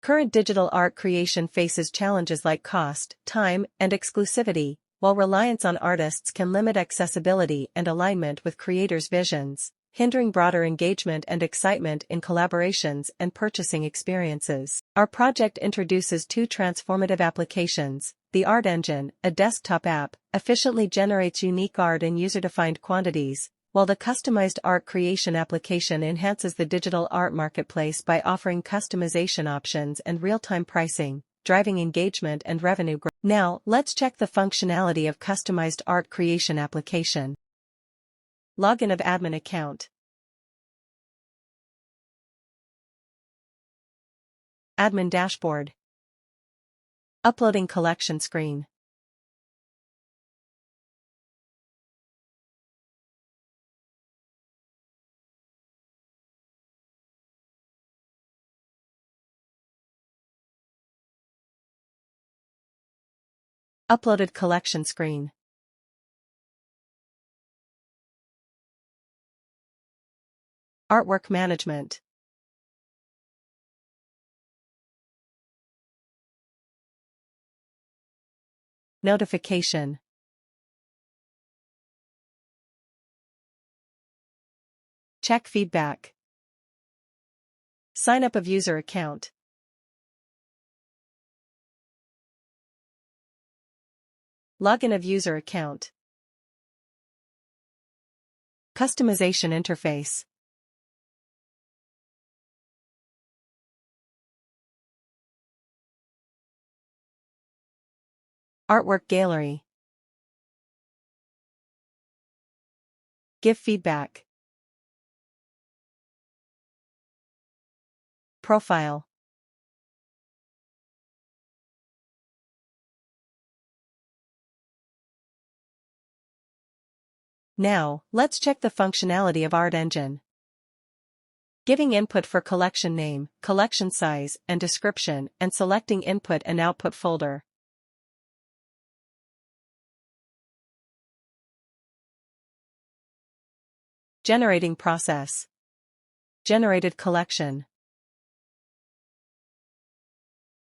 Current digital art creation faces challenges like cost, time, and exclusivity, while reliance on artists can limit accessibility and alignment with creators' visions, hindering broader engagement and excitement in collaborations and purchasing experiences. Our project introduces two transformative applications. The Art Engine, a desktop app, efficiently generates unique art in user-defined quantities, while the Customized Art Creation application enhances the digital art marketplace by offering customization options and real-time pricing, driving engagement and revenue growth. Now, let's check the functionality of Customized Art Creation application. Login of admin account. Admin dashboard. Uploading collection screen. Uploaded collection screen. Artwork management. Notification. Check feedback. Sign up of user account. Login of user account. Customization interface. Artwork gallery. Give feedback. Profile. Now, let's check the functionality of Art Engine. Giving input for collection name, collection size, and description, and selecting input and output folder. Generating process. Generated collection.